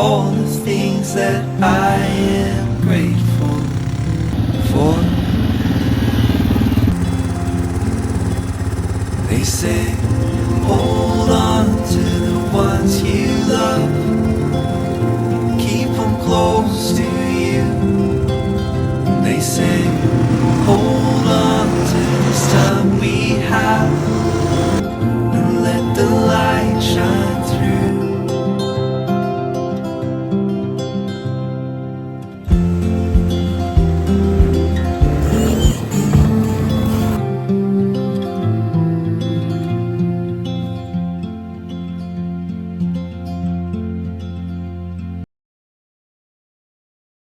all the things that I am grateful for. They say, hold on to the ones you love.